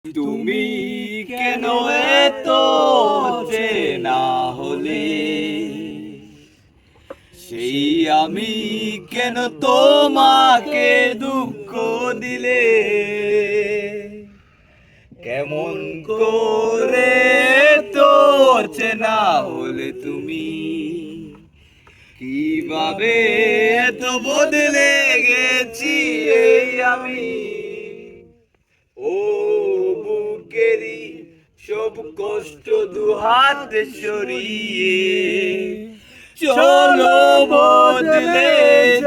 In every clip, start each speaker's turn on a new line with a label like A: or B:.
A: তুমি কেন এত চেনা হলে, সেই আমি কেন তোমাকে দুঃখ দিলে, কেমন করে তো চেনা হলে তুমি, কিভাবে তো বদলে গেছি এই আমি। ও বুকেরি সব কষ্ট দুহাত সরিয়ে চলো বদলে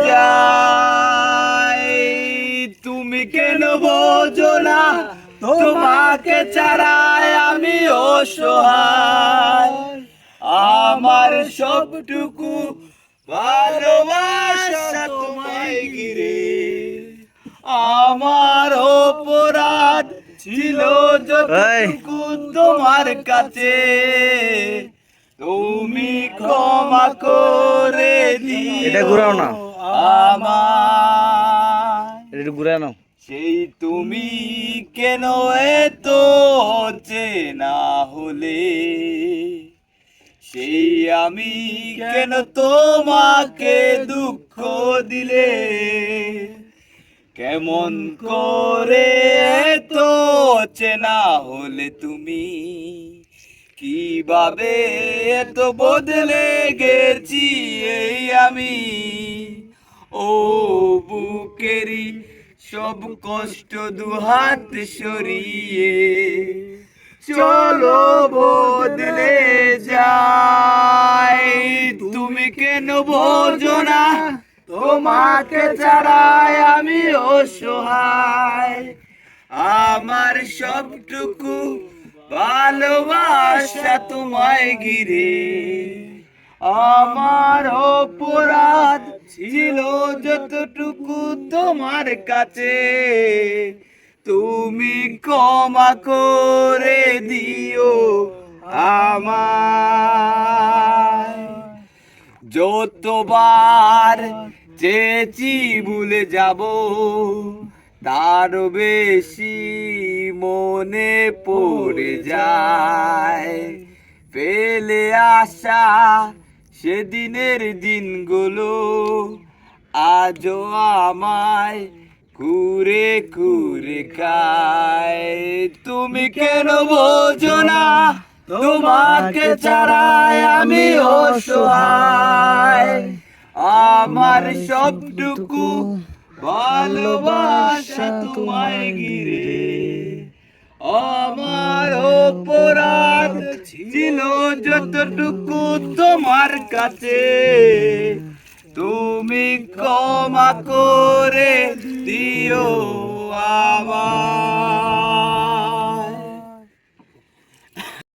A: যাই। তুমি কেন বোঝো না তোমাকে ছাড়াই আমি অসহায়, আমার সবটুকু ভালোবাসা তোমায় ঘিরে। আমার অপরাধ ছিল যতটুকু তোমার কাছে, তুমি ক্ষমা করে দিও আমায়। সেই তুমি কেন এত চেনা হলে, সেই আমি কেন তোমাকে দুঃখ দিলে, কেমন করে তো চেনা হলে তুমি, কিভাবে তো বদলে গেছি এই আমি। ও বুকেরি সব কষ্ট দুহাত সরিয়ে চলো বদলে যাই। তুমি কেন বোঝো না তোমাকে ছাড়াই আমি অসহায়, আমার সবটুকু ভালোবাসা তোমায় ঘিরে। আমার অপরাধ ছিল যতটুকু তোমার কাছে, তুমি ক্ষমা করে দিও আমায়। যতবার চেয়েছি ভুলে যাব, তারও বেশি মনে পড়ে যায়। ফেলে আসা সেদিনের দিনগুলো আজও আমায় কুরে কুরে খায়। তুমি কেন বোঝো না তোমাকে ছাড়াই আমি অসহায়, আমার সবটুকু ভালোবাসা তোমায় ঘিরে। আমার অপরাধ ছিল যতটুকু তোমার কাছে, তুমি ক্ষমা করে দিও।